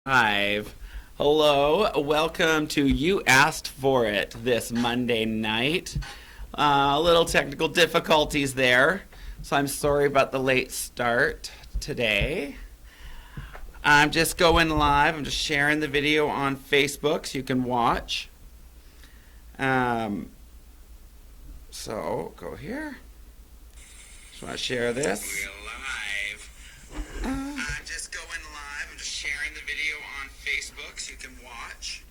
Live. Hello, welcome to You Asked For It this Monday night. A little technical difficulties there, so I'm sorry about the late start today. I'm just going live. I'm just sharing the video on Facebook so you can watch. So go here. Just want to share this. We're live. I'm just going live. I'm just sharing the video on Facebook so you can watch.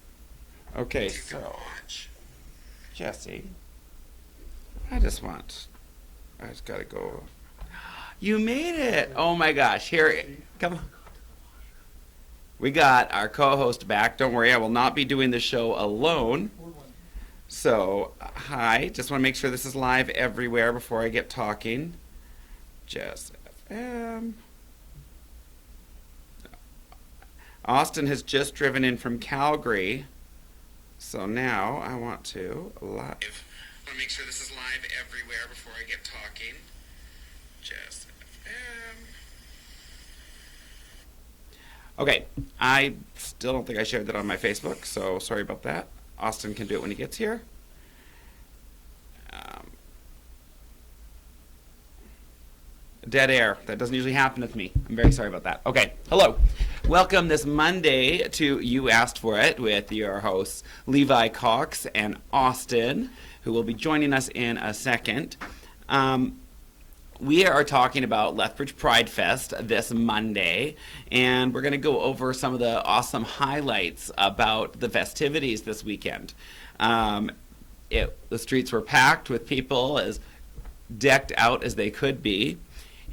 Okay, so Jesse, I just gotta go. You made it! Oh my gosh! Here, come on. We got our co-host back. Don't worry, I will not be doing the show alone. So, hi. Just want to make sure this is live everywhere before I get talking. Just FM. Austin has just driven in from Calgary. So now I want to make sure this is live everywhere before I get talking. Just FM. Okay, I still don't think I shared that on my Facebook, so sorry about that. Austin can do it when he gets here. Dead air. That doesn't usually happen with me. I'm very sorry about that. Okay, hello. Welcome this Monday to You Asked For It with your hosts Levi Cox and Austin, who will be joining us in a second. We are talking about Lethbridge Pride Fest this Monday, and we're going to go over some of the awesome highlights about the festivities this weekend. The streets were packed with people as decked out as they could be.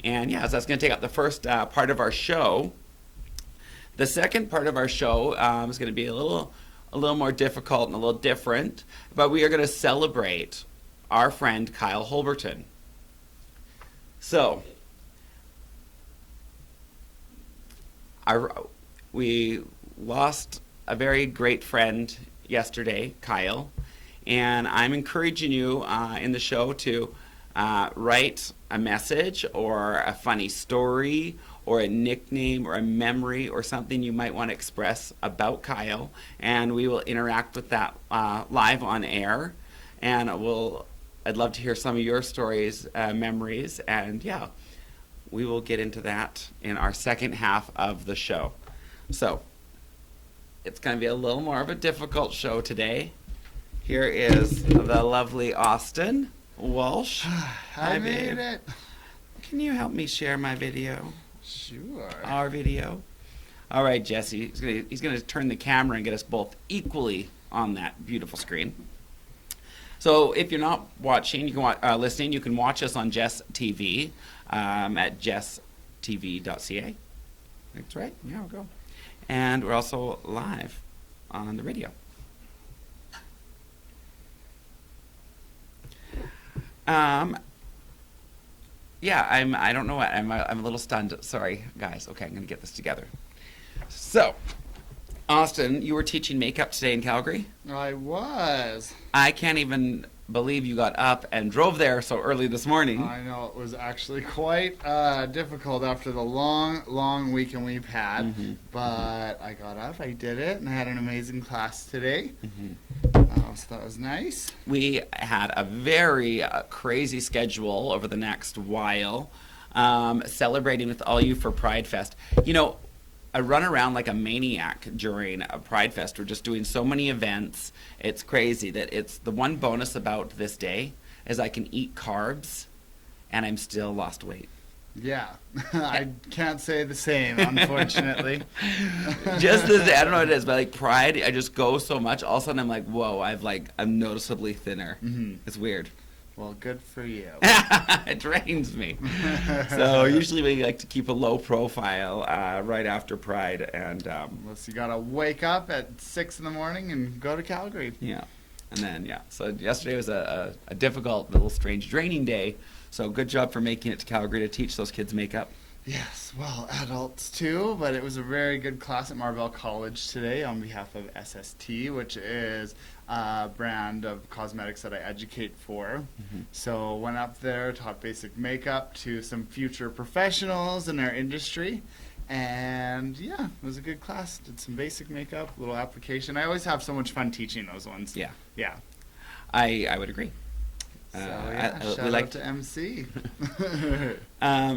And yeah, so that's going to take up the first part of our show. The second part of our show is going to be a little more difficult and a little different, but we are going to celebrate our friend Kyle Holberton. So, we lost a very great friend yesterday, Kyle, and I'm encouraging you in the show to write a message or a funny story or a nickname or a memory or something you might want to express about Kyle, and we will interact with that live on air, and I'd love to hear some of your stories, memories, and yeah, we will get into that in our second half of the show. So, it's going to be a little more of a difficult show today. Here is the lovely Austin Walsh. I made it. Can you help me share my video? Sure. Our video. All right, Jesse. He's gonna turn the camera and get us both equally on that beautiful screen. So if you're not watching, you can listening. You can watch us on Jess TV at jesstv.ca. That's right. Yeah, we'll go. And we're also live on the radio. Yeah, I don't know what, I'm a little stunned. Sorry, guys. Okay, I'm going to get this together. So, Austin, you were teaching makeup today in Calgary? I was. I can't even believe you got up and drove there so early this morning. I know, it was actually quite difficult after the long weekend we've had. Mm-hmm. But I got up, I did it, and I had an amazing class today. Mm-hmm. So that was nice. We had a very crazy schedule over the next while, celebrating with all you for Pride Fest. You know, I run around like a maniac during a Pride Fest. We're just doing so many events. It's crazy that it's the one bonus about this day is I can eat carbs and I'm still lost weight. Yeah, I can't say the same, unfortunately. Just this day, I don't know what it is, but like Pride, I just go so much. All of a sudden, I'm like, whoa, I'm noticeably thinner. Mm-hmm. It's weird. Well, good for you. It drains me. So usually we like to keep a low profile right after Pride, and unless you gotta wake up at 6 in the morning and go to Calgary. Yeah, and then yeah. So yesterday was a difficult, little strange, draining day. So good job for making it to Calgary to teach those kids makeup. Yes, well, adults too, but it was a very good class at Marvell College today on behalf of SST, which is a brand of cosmetics that I educate for. Mm-hmm. So went up there, taught basic makeup to some future professionals in our industry, And yeah, it was a good class. Did some basic makeup, little application. I always have so much fun teaching those ones. Yeah. Yeah. I would agree. So yeah, shout out to MC.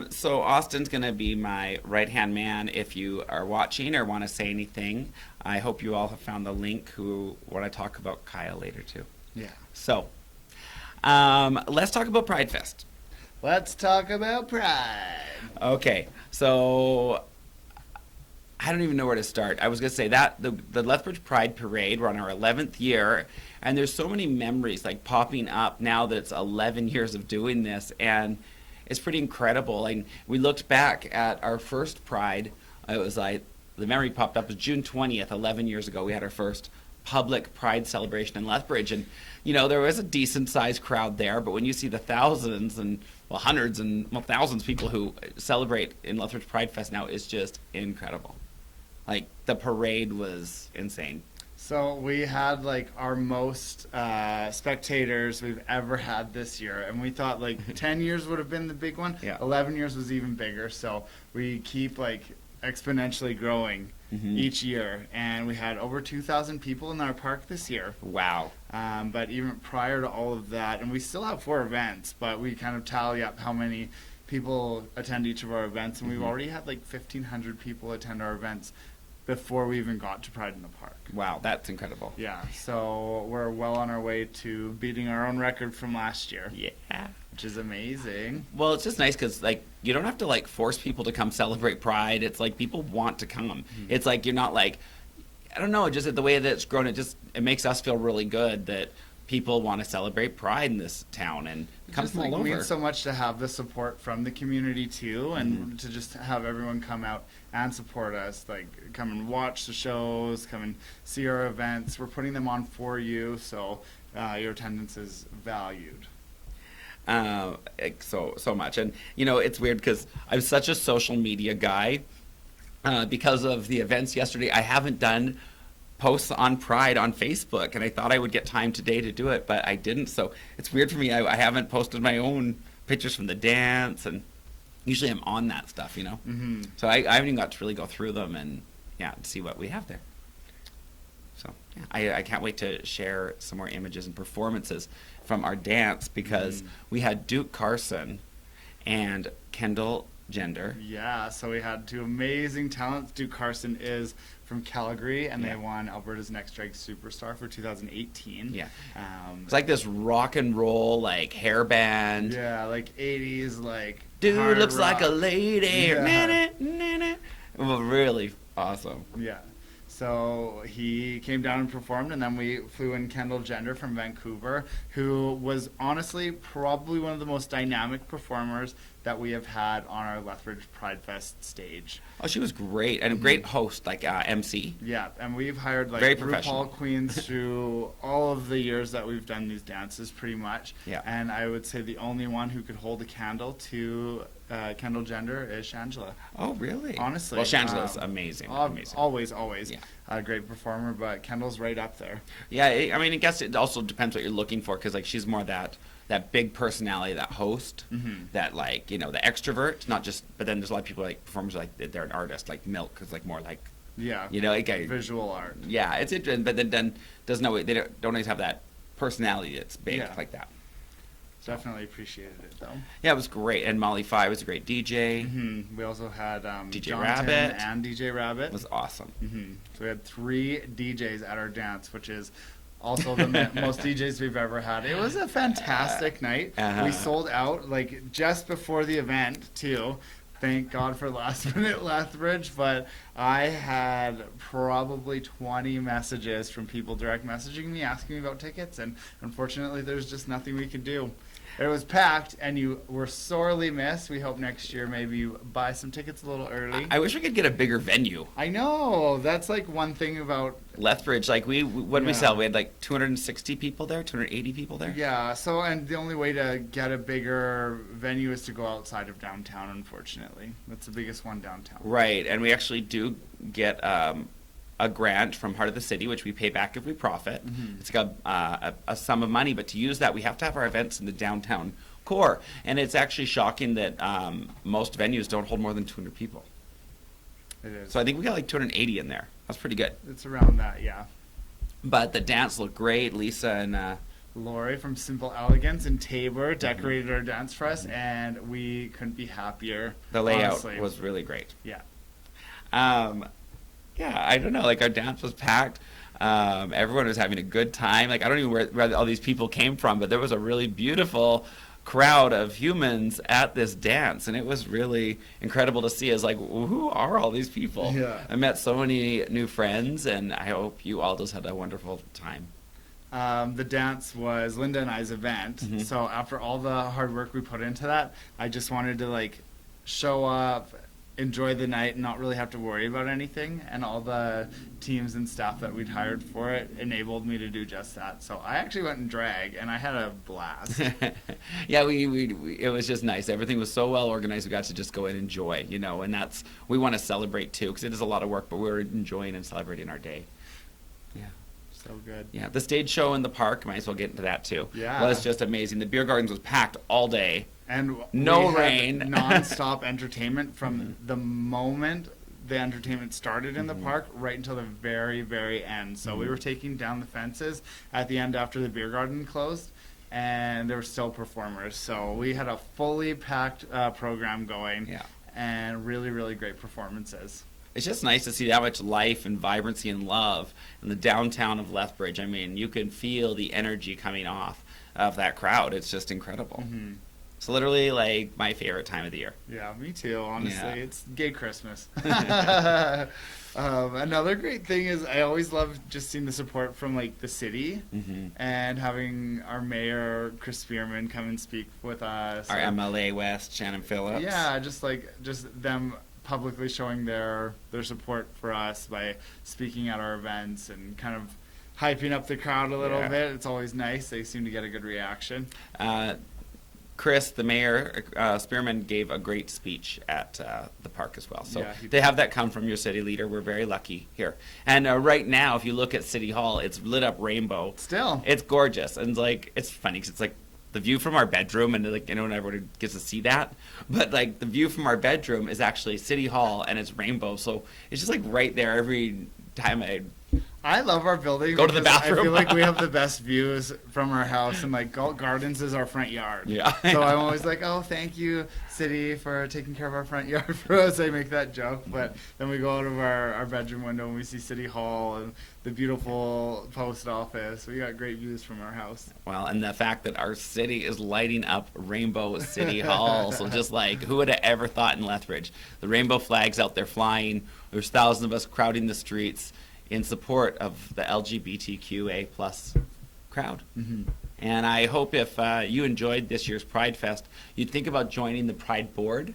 So Austin's going to be my right-hand man if you are watching or want to say anything. I hope you all have found the link when I talk about Kyle later too. Yeah. So, let's talk about Pride Fest. Let's talk about Pride. Okay, so I don't even know where to start. I was going to say that the Lethbridge Pride Parade, we're on our 11th year, and there's so many memories like popping up now that it's 11 years of doing this, and it's pretty incredible. And we looked back at our first Pride. It was like, the memory popped up, it was June 20th, 11 years ago. We had our first public Pride celebration in Lethbridge, and there was a decent sized crowd there, but when you see the thousands and hundreds and thousands of people who celebrate in Lethbridge Pride Fest now, it's just incredible. Like, the parade was insane. So we had like our most spectators we've ever had this year, and we thought like 10 years would have been the big one. Yeah. 11 years was even bigger, so we keep like exponentially growing each year, and we had over 2,000 people in our park this year. Wow. But even prior to all of that, and we still have 4 events, but we kind of tally up how many people attend each of our events, and we've already had like 1,500 people attend our events before we even got to Pride in the Park. Wow, that's incredible. Yeah, so we're well on our way to beating our own record from last year. Yeah. Which is amazing. Well, it's just nice because, like, you don't have to, like, force people to come celebrate Pride. It's like people want to come. It's like you're not, like, I don't know, just the way that it's grown, it makes us feel really good that people want to celebrate Pride in this town and come from all over. It means so much to have the support from the community, too, and to just have everyone come out and support us, like come and watch the shows, come and see our events. We're putting them on for you, so your attendance is valued. So much. And, it's weird because I'm such a social media guy. Because of the events yesterday, I haven't done posts on Pride on Facebook, and I thought I would get time today to do it, but I didn't. So it's weird for me. I haven't posted my own pictures from the dance, and usually I'm on that stuff, So I haven't even got to really go through them and see what we have there. So I can't wait to share some more images and performances from our dance, because we had Duke Carson and Kendall Gender. Yeah, so we had 2 amazing talents. Duke Carson is from Calgary, and they won Alberta's Next Drag Superstar for 2018. Yeah. It's like this rock and roll, like, hair band. Yeah, like 80s, like, dude looks rock. like a lady. Yeah. Well, really awesome. Yeah. So he came down and performed, and then we flew in Kendall Gender from Vancouver, who was honestly probably one of the most dynamic performers that we have had on our Lethbridge Pride Fest stage. Oh, she was great, and a great host, like MC. Yeah, and we've hired like Very professional. RuPaul queens through all of the years that we've done these dances, pretty much. Yeah. And I would say the only one who could hold a candle to Kendall Gender is Shangela. Oh, really? Honestly. Well, Shangela's amazing. Amazing. Always. Yeah. A great performer, but Kendall's right up there. Yeah, I guess it also depends what you're looking for, because, like, she's more that big personality, that host, that, like, the extrovert, not just, but then there's a lot of people, like, performers, like, they're an artist, like Milk is, like, more like, like visual art. Yeah, it's interesting, but then doesn't always, they don't always have that personality that's big like that. Definitely appreciated it, though. Yeah, it was great, and Molly Phi was a great DJ. We also had DJ Jonathan Rabbit and DJ Rabbit. It was awesome. So we had 3 DJs at our dance, which is also the most DJs we've ever had. It was a fantastic night. We sold out like just before the event too. Thank God for last minute Lethbridge, but I had probably 20 messages from people direct messaging me asking me about tickets, and unfortunately there's just nothing we could do. It was packed, and you were sorely missed. We hope next year maybe you buy some tickets a little early. I wish we could get a bigger venue. I know. That's like one thing about Lethbridge. Like what did we sell? We had like 260 people there, 280 people there. Yeah. So, and the only way to get a bigger venue is to go outside of downtown. Unfortunately, that's the biggest one downtown. Right, and we actually do get a grant from Heart of the City, which we pay back if we profit. It's got a sum of money, but to use that, we have to have our events in the downtown core. And it's actually shocking that most venues don't hold more than 200 people. It is. So I think we got like 280 in there. That's pretty good. It's around that, yeah. But the dance looked great. Lisa and Lori from Simple Elegance in Tabor decorated our dance for us, and we couldn't be happier. the layout honestly. was really great. Yeah. Yeah, I don't know. Like our dance was packed. Everyone was having a good time. Like I don't even know where all these people came from, but there was a really beautiful crowd of humans at this dance, and it was really incredible to see. It's like, who are all these people? Yeah. I met so many new friends, and I hope you all just had a wonderful time. The dance was Linda and I's event, so after all the hard work we put into that, I just wanted to like show up, enjoy the night, and not really have to worry about anything. And all the teams and staff that we'd hired for it enabled me to do just that. So I actually went in drag, and I had a blast. Yeah, we it was just nice. Everything was so well organized. We got to just go and enjoy, and that's we want to celebrate too, because it is a lot of work, but we're enjoying and celebrating our day. Yeah. So good. Yeah, the stage show in the park, might as well get into that too. Yeah. Was just amazing. The beer gardens was packed all day. And No we had rain. non-stop entertainment from the moment the entertainment started in the park right until the very, very end. So we were taking down the fences at the end after the beer garden closed, and there were still performers. So we had a fully packed program going, Yeah. and really, really great performances. It's just nice to see that much life and vibrancy and love in the downtown of Lethbridge. I mean, you can feel the energy coming off of that crowd. It's just incredible. It's literally like my favorite time of the year. Yeah, me too, honestly. Yeah. It's gay Christmas. Another great thing is I always love just seeing the support from like the city and having our mayor, Chris Spearman, come and speak with us. Our MLA West, Shannon Phillips. Yeah, just them publicly showing their support for us by speaking at our events and kind of hyping up the crowd a little bit. It's always nice. They seem to get a good reaction. Chris, the mayor, Spearman, gave a great speech at the park as well. So Yeah, he they have that come from your city leader. We're very lucky here. And right now, if you look at City Hall, it's lit up rainbow. Still. It's gorgeous. And like it's funny because it's like the view from our bedroom, and like everyone gets to see that. But like the view from our bedroom is actually City Hall, and it's rainbow. So it's just like right there every time I love our building. Go to the because bathroom. I feel like we have the best views from our house, and like gardens is our front yard. Yeah. So I'm always like, oh, thank you, city, for taking care of our front yard for us. I make that joke, but then we go out of our bedroom window and we see City Hall and the beautiful post office. We got great views from our house. Well, and the fact that our city is lighting up Rainbow City Hall. So just like, who would have ever thought in Lethbridge? The rainbow flag's out there flying. There's thousands of us crowding the streets in support of the LGBTQA plus crowd. And I hope if you enjoyed this year's Pride Fest, you'd think about joining the Pride Board.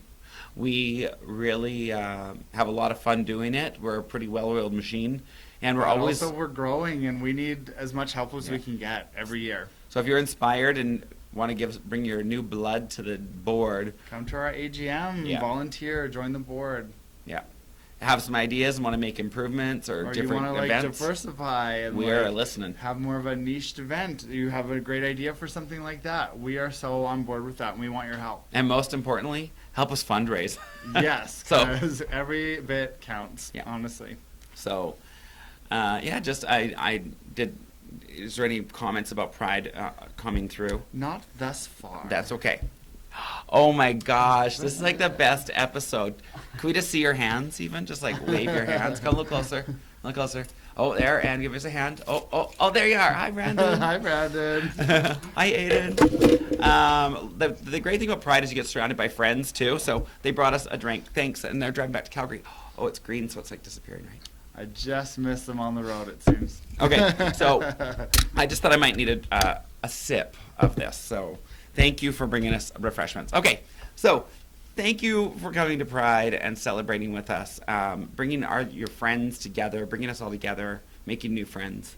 We really have a lot of fun doing it. We're a pretty well-oiled machine. And we're always... Also, we're growing, and we need as much help as we can get every year. So if you're inspired and want to bring your new blood to the board... Come to our AGM, volunteer, join the board. Yeah. Have some ideas and want to make improvements or different you want to events. diversify and we are listening. Have more of a niched event. You have a great idea for something like that. We are so on board with that, and we want your help. And most importantly, help us fundraise. Yes, because every bit counts, honestly. So, I did. Is there any comments about Pride coming through? Not thus far. That's okay. Oh my gosh, this is like the best episode. Can we just see your hands even? Just like wave your hands. Come a little closer. A little closer. Oh, there, and give us a hand. Oh, there you are. Hi, Brandon. Hi, Brandon. Hi, Aiden. The great thing about Pride is you get surrounded by friends, too. So they brought us a drink. Thanks. And they're driving back to Calgary. Oh, it's green, so it's like disappearing, right? I just missed them on the road, it seems. Okay, so I just thought I might need a sip of this. So thank you for bringing us refreshments. Okay, so thank you for coming to Pride and celebrating with us, bringing your friends together, bringing us all together, making new friends.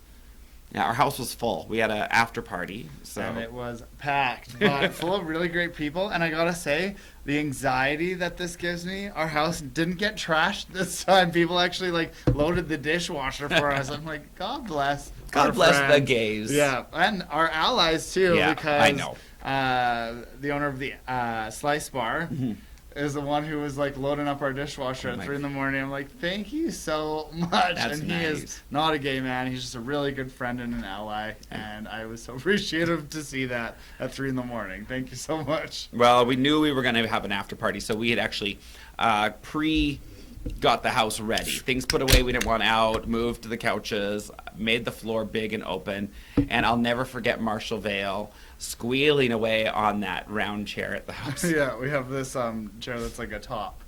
Yeah, our house was full. We had an after party. And it was packed, but full of really great people. And I gotta say, the anxiety that this gives me, our house didn't get trashed this time. People actually loaded the dishwasher for us. I'm like, God bless. God bless the gays. Yeah, and our allies too, Yeah, because I know. The owner of the Slice Bar is the one who was like loading up our dishwasher at 3 in the morning. I'm like, thank you so much. That's and nice. He is not a gay man. He's just a really good friend and an ally. And I was so appreciative to see that at 3 in the morning. Thank you so much. Well, we knew we were going to have an after party, so we had actually got the house ready. Things put away we didn't want out, moved to the couches, made the floor big and open, and I'll never forget Marshall Vale squealing away on that round chair at the house. Yeah, we have this chair that's like a top,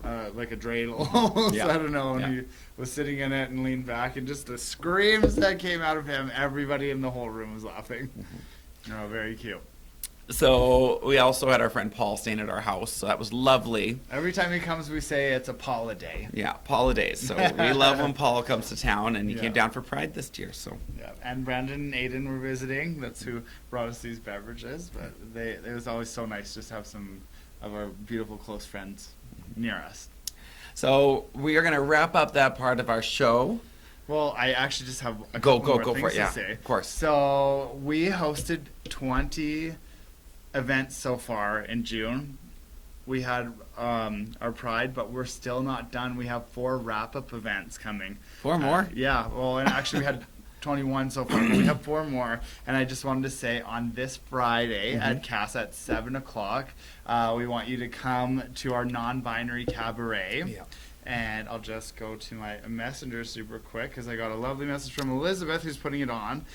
like a dreidel almost. Yeah. I don't know. And Yeah. he was sitting in it and leaned back, and just the screams that came out of him, everybody in the whole room was laughing. Oh, very cute. So we also had our friend Paul staying at our house, so that was lovely. Every time he comes, we say it's a Paula day. Yeah, Paula days. So we love when Paul comes to town, and he Yeah. came down for Pride this year. So Yeah, and Brandon and Aiden were visiting. That's who brought us these beverages. But it was always so nice just to have some of our beautiful close friends near us. So we are going to wrap up that part of our show. Well, I actually just have a Go couple more for things it. Yeah, to say. of course. So we hosted 20 events so far in June. We had our Pride, but we're still not done. We have 4 wrap-up events coming. 4 more? Yeah. Well, and actually we had 21 so far, but we have 4 more. And I just wanted to say on this Friday at Casa at 7 o'clock, we want you to come to our non-binary cabaret. Yeah. And I'll just go to my messenger super quick because I got a lovely message from Elizabeth who's putting it on.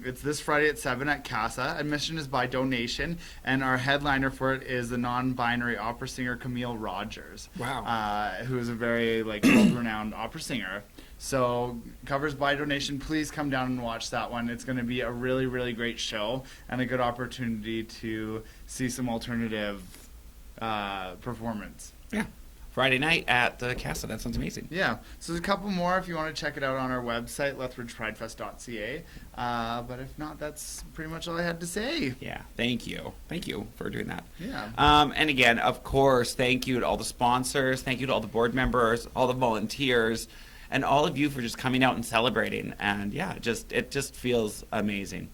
It's this Friday at 7 at Casa. Admission is by donation, and our headliner for it is the non-binary opera singer Camille Rogers. Wow. Who is a very world-renowned opera singer. So covers by donation. Please come down and watch that one. It's going to be a really, really great show and a good opportunity to see some alternative performance. Yeah. Friday night at the Casa. That sounds amazing. Yeah. So there's a couple more if you want to check it out on our website, lethbridgepridefest.ca. But if not, that's pretty much all I had to say. Yeah. Thank you. Thank you for doing that. Yeah. And again, of course, thank you to all the sponsors. Thank you to all the board members, all the volunteers, and all of you for just coming out and celebrating. And yeah, it just feels amazing.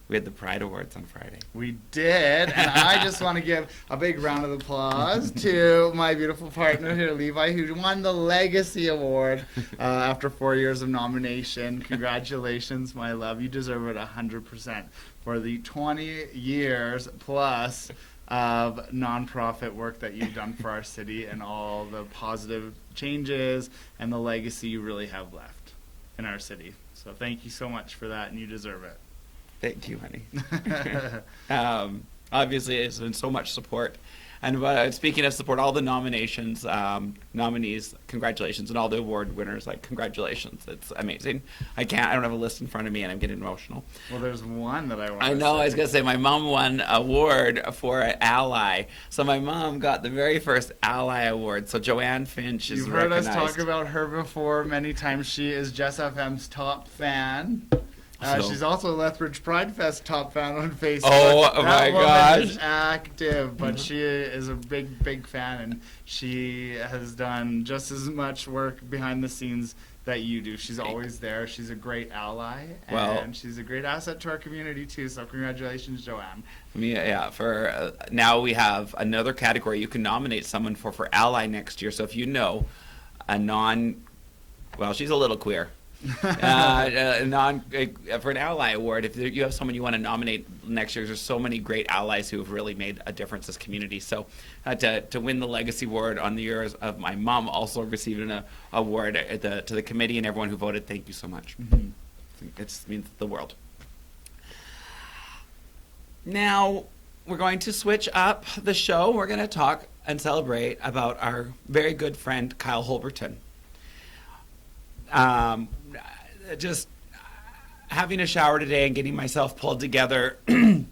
We had the Pride Awards on Friday. We did, and I just want to give a big round of applause to my beautiful partner here, Levi, who won the Legacy Award after 4 years of nomination. Congratulations, my love. You deserve it 100% for the 20 years plus of nonprofit work that you've done for our city and all the positive changes and the legacy you really have left in our city. So thank you so much for that, and you deserve it. Thank you, honey. Obviously, it's been so much support. And speaking of support, all the nominees, congratulations, and all the award winners, congratulations. It's amazing. I don't have a list in front of me, and I'm getting emotional. Well, there's one that I want I know, I was going to say, my mom won an award for an Ally. So my mom got the very first Ally Award. So Joanne Finch is recognized. You've heard us talk about her before many times. She is Jess FM's top fan. She's also a Lethbridge Pride Fest top fan on Facebook. Oh my gosh. Is active, but she is a big, big fan, and she has done just as much work behind the scenes that you do. She's always there. She's a great ally, and she's a great asset to our community too. So congratulations, Joanne. Yeah. For now we have another category you can nominate someone for ally next year. So if you know she's a little queer. For an ally award, if you have someone you want to nominate next year, there's so many great allies who have really made a difference in this community. So to win the legacy award on the years of my mom also received an award to the committee and everyone who voted, thank you so much. It means the world. Now we're going to switch up the show. We're going to talk and celebrate about our very good friend Kyle Holberton. Just having a shower today and getting myself pulled together to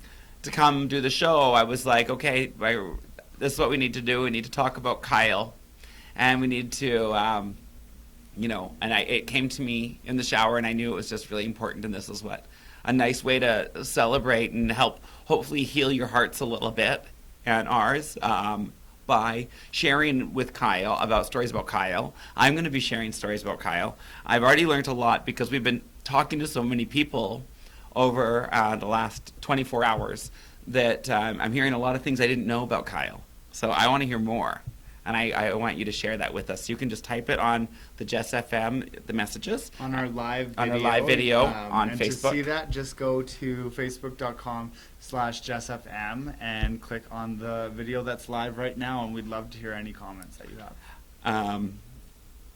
come do the show, I was like, okay, this is what we need to do. We need to talk about Kyle, and we need to, it came to me in the shower, and I knew it was just really important, and this is a nice way to celebrate and help hopefully heal your hearts a little bit, and ours, by sharing with Kyle about stories about Kyle. I'm going to be sharing stories about Kyle. I've already learned a lot because we've been talking to so many people over the last 24 hours that I'm hearing a lot of things I didn't know about Kyle. So I want to hear more. And I want you to share that with us. You can just type it on the Jess FM, the messages. On our live video. On our live video on and Facebook. To see that, just go to facebook.com/JessFM and click on the video that's live right now, and we'd love to hear any comments that you have.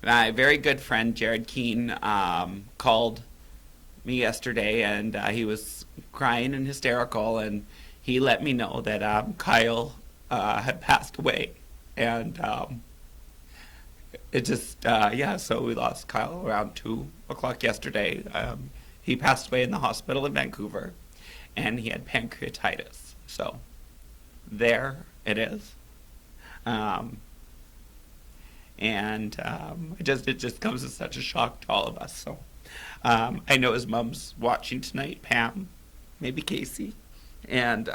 My very good friend Jared Keene called me yesterday, and he was crying and hysterical, and he let me know that Kyle had passed away. And it just, so we lost Kyle around 2 o'clock yesterday. He passed away in the hospital in Vancouver, and he had pancreatitis. So there it is. It just comes as such a shock to all of us. So I know his mom's watching tonight, Pam, maybe Casey, and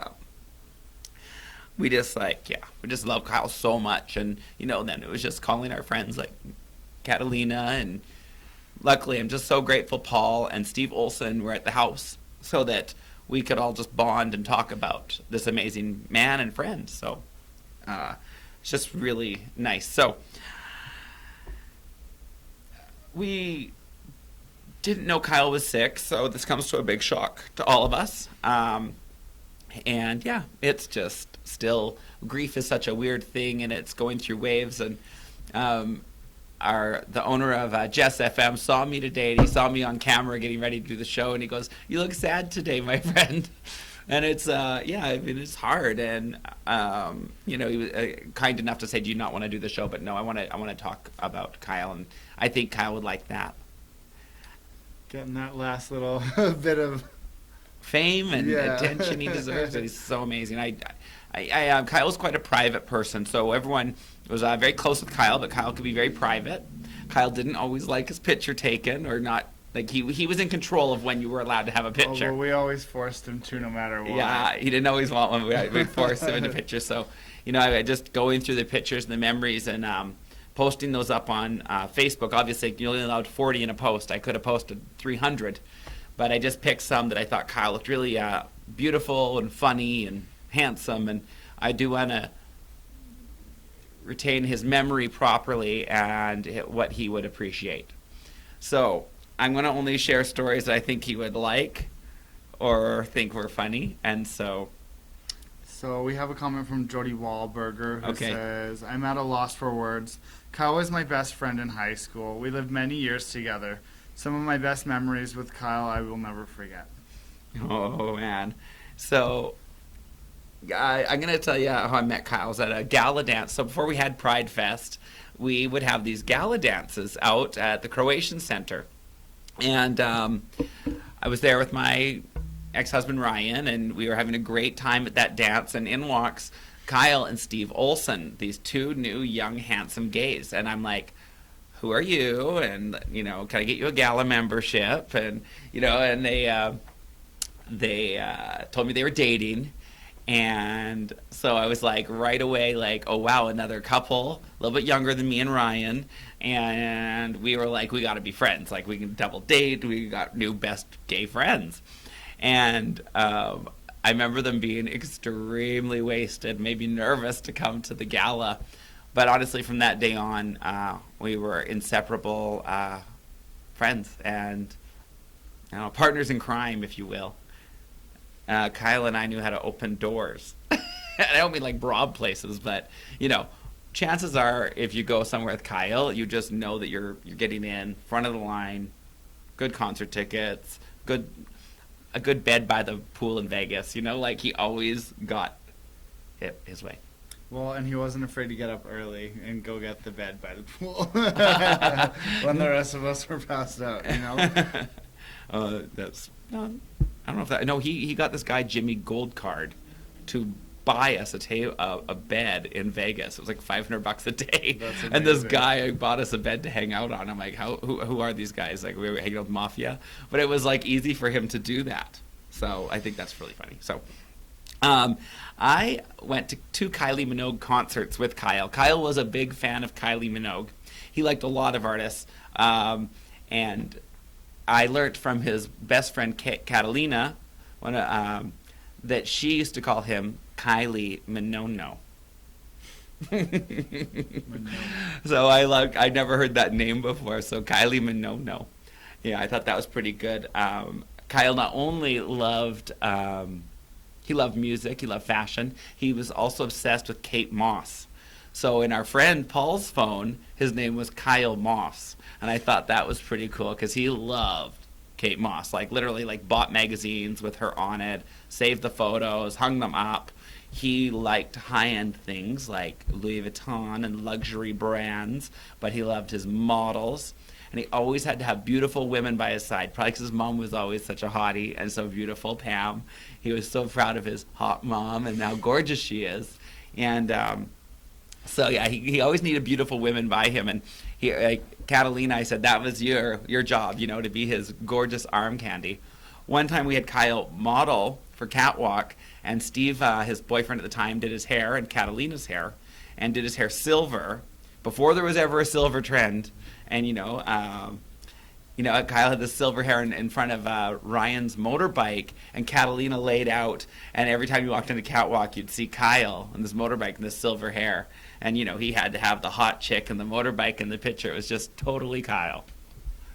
we just love Kyle so much. And then it was just calling our friends like Catalina, and luckily I'm just so grateful Paul and Steve Olson were at the house so that we could all just bond and talk about this amazing man and friend. So it's just really nice. So we didn't know Kyle was sick, so this comes to a big shock to all of us. It's just still, grief is such a weird thing, and it's going through waves. And the owner of Jess FM saw me today, and he saw me on camera getting ready to do the show, and he goes, "You look sad today, my friend." And it's it's hard. And he was kind enough to say, "Do you not want to do the show?" But no, I want to talk about Kyle, and I think Kyle would like that. Getting that last little bit of fame and attention he deserves. He's so amazing. Kyle's quite a private person, so everyone was very close with Kyle, but Kyle could be very private. Kyle didn't always like his picture taken, or not. Like he was in control of when you were allowed to have a picture. Well, we always forced him to, no matter what. Yeah, he didn't always want one. We'd force him into pictures. So, I just going through the pictures and the memories and posting those up on Facebook. Obviously, you're only allowed 40 in a post. I could have posted 300. But I just picked some that I thought Kyle looked really beautiful and funny and handsome, and I do want to retain his memory properly and what he would appreciate. So I'm going to only share stories that I think he would like or think were funny, and so we have a comment from Jody Wahlberger who says, "I'm at a loss for words. Kyle was my best friend in high school. We lived many years together. Some of my best memories with Kyle I will never forget." Oh, man. So I'm going to tell you how I met Kyle. I was at a gala dance. So before we had Pride Fest, we would have these gala dances out at the Croatian Center. And I was there with my ex-husband, Ryan, and we were having a great time at that dance. And in walks Kyle and Steve Olson, these two new, young, handsome gays. And I'm like, "Who are you? And, can I get you a gala membership?" And, and they told me they were dating. And so I was like, right away, like, oh, wow, another couple, a little bit younger than me and Ryan. And we were like, we got to be friends. Like, we can double date. We got new best gay friends. And I remember them being extremely wasted, maybe nervous to come to the gala. But honestly, from that day on, we were inseparable friends and partners in crime, if you will. Kyle and I knew how to open doors. And I don't mean like broad places, but chances are, if you go somewhere with Kyle, you just know that you're getting in front of the line, good concert tickets, a good bed by the pool in Vegas. Like he always got it his way. Well, and he wasn't afraid to get up early and go get the bed by the pool when the rest of us were passed out. That's I don't know if that. No, he got this guy Jimmy Goldcard to buy us a bed in Vegas. It was like $500 a day. And this guy bought us a bed to hang out on. I'm like, who are these guys? Like, we were hanging out with Mafia, but it was like easy for him to do that. So I think that's really funny. So I went to 2 Kylie Minogue concerts with Kyle. Kyle was a big fan of Kylie Minogue. He liked a lot of artists, and I learned from his best friend Catalina that she used to call him Kylie Minono. So I never heard that name before. So Kylie Minono. Yeah, I thought that was pretty good. Kyle not only loved he loved music, he loved fashion. He was also obsessed with Kate Moss. So in our friend Paul's phone, his name was Kyle Moss, and I thought that was pretty cool because he loved Kate Moss. Like literally, like bought magazines with her on it, saved the photos, hung them up. He liked high-end things like Louis Vuitton and luxury brands, but he loved his models. And he always had to have beautiful women by his side, probably because his mom was always such a hottie and so beautiful, Pam. He was so proud of his hot mom and how gorgeous she is. And so, yeah, he always needed beautiful women by him. And he, like Catalina, I said, that was your job, you know, to be his gorgeous arm candy. One time we had Kyle model for Catwalk, and Steve, his boyfriend at the time, did his hair and Catalina's hair, and did his hair silver before there was ever a silver trend. And Kyle had the silver hair in front of Ryan's motorbike, and Catalina laid out. And every time you walked into Catwalk, you'd see Kyle on this motorbike and this silver hair. And he had to have the hot chick and the motorbike in the picture. It was just totally Kyle.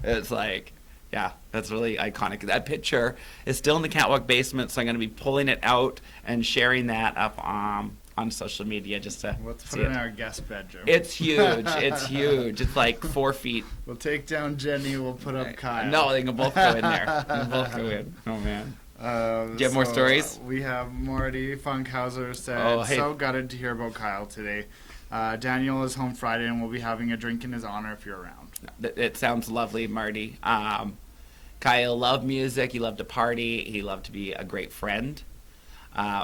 It's like, yeah, that's really iconic. That picture is still in the Catwalk basement, so I'm going to be pulling it out and sharing that up on social media just to Let's see put it in it. our guest bedroom. It's huge. It's huge. It's like 4 feet. We'll take down Jenny. We'll put up Kyle. No, they can both go in there. They can both go in. Oh, man. Do you have more stories? We have Marty Funkhauser said, Oh, hey. So gutted to hear about Kyle today. Daniel is home Friday and we'll be having a drink in his honor if you're around. It sounds lovely, Marty. Kyle loved music. He loved to party. He loved to be a great friend.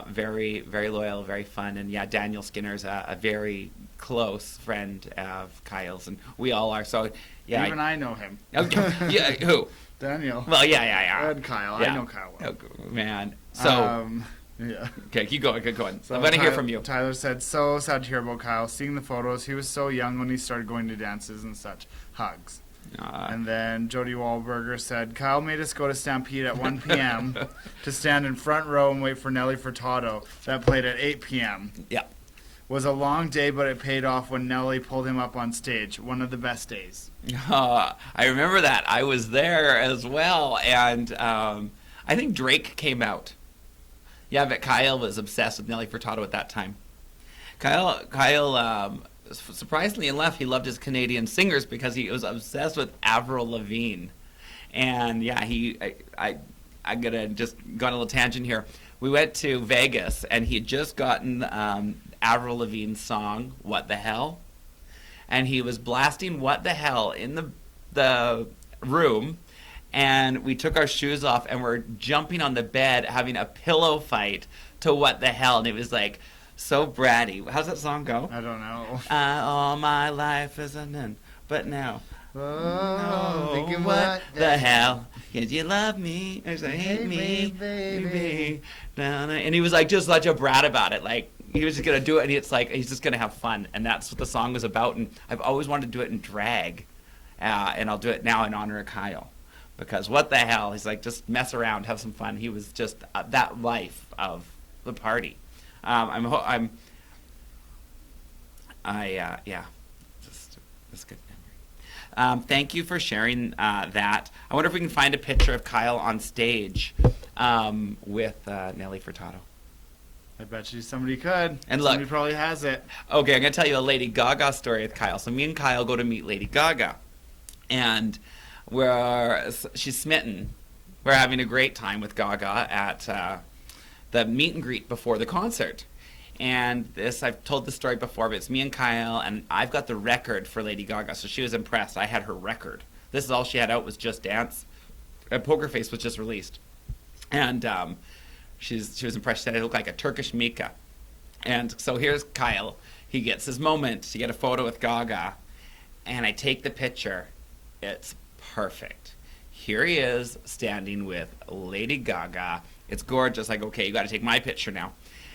Very, very loyal, very fun. And, yeah, Daniel Skinner's a very close friend of Kyle's, and we all are. So, yeah. Even I know him. Okay. Yeah, who? Daniel. Well, yeah. And Kyle. Yeah. I know Kyle well. Oh, man. So, yeah. okay, keep going. So I'm going to hear from you. Tyler said, so sad to hear about Kyle. Seeing the photos, he was so young when he started going to dances and such. Hugs. And then Jody Wahlberger said, Kyle made us go to Stampede at 1 p.m. to stand in front row and wait for Nelly Furtado. That played at 8 p.m. Yeah. Was a long day, but it paid off when Nelly pulled him up on stage. One of the best days. I remember that. I was there as well, and I think Drake came out. Yeah, but Kyle was obsessed with Nelly Furtado at that time. Kyle surprisingly enough, he loved his Canadian singers because he was obsessed with Avril Lavigne. And yeah, I'm gonna just go on a little tangent here. We went to Vegas, and he had just gotten Avril Lavigne's song "What the Hell," and he was blasting "What the Hell" in the room. And we took our shoes off, and we're jumping on the bed, having a pillow fight to "What the Hell," and it was like so bratty. How's that song go? I don't know. All my life is an end, but now. Oh, No, thinking what the hell? Did you love me? Or say, hate me, baby. And he was like just such a brat about it. Like he was just gonna do it, and it's like he's just gonna have fun, and that's what the song was about. And I've always wanted to do it in drag, and I'll do it now in honor of Kyle, because what the hell? He's like just mess around, have some fun. He was just that life of the party. Yeah, just good memory. Thank you for sharing that. I wonder if we can find a picture of Kyle on stage with Nelly Furtado. I bet you somebody could. And look, somebody probably has it. Okay, I'm gonna tell you a Lady Gaga story with Kyle. So me and Kyle go to meet Lady Gaga, and she's smitten. We're having a great time with Gaga at the meet and greet before the concert. And I've told this story before, but it's me and Kyle, and I've got the record for Lady Gaga, so she was impressed. I had her record. This is all she had out was Just Dance. Poker Face was just released. And she was impressed. She said I look like a Turkish Mika. And so here's Kyle. He gets his moment to get a photo with Gaga, and I take the picture. It's perfect. Here he is standing with Lady Gaga. It's gorgeous. I go, okay, you got to take my picture now.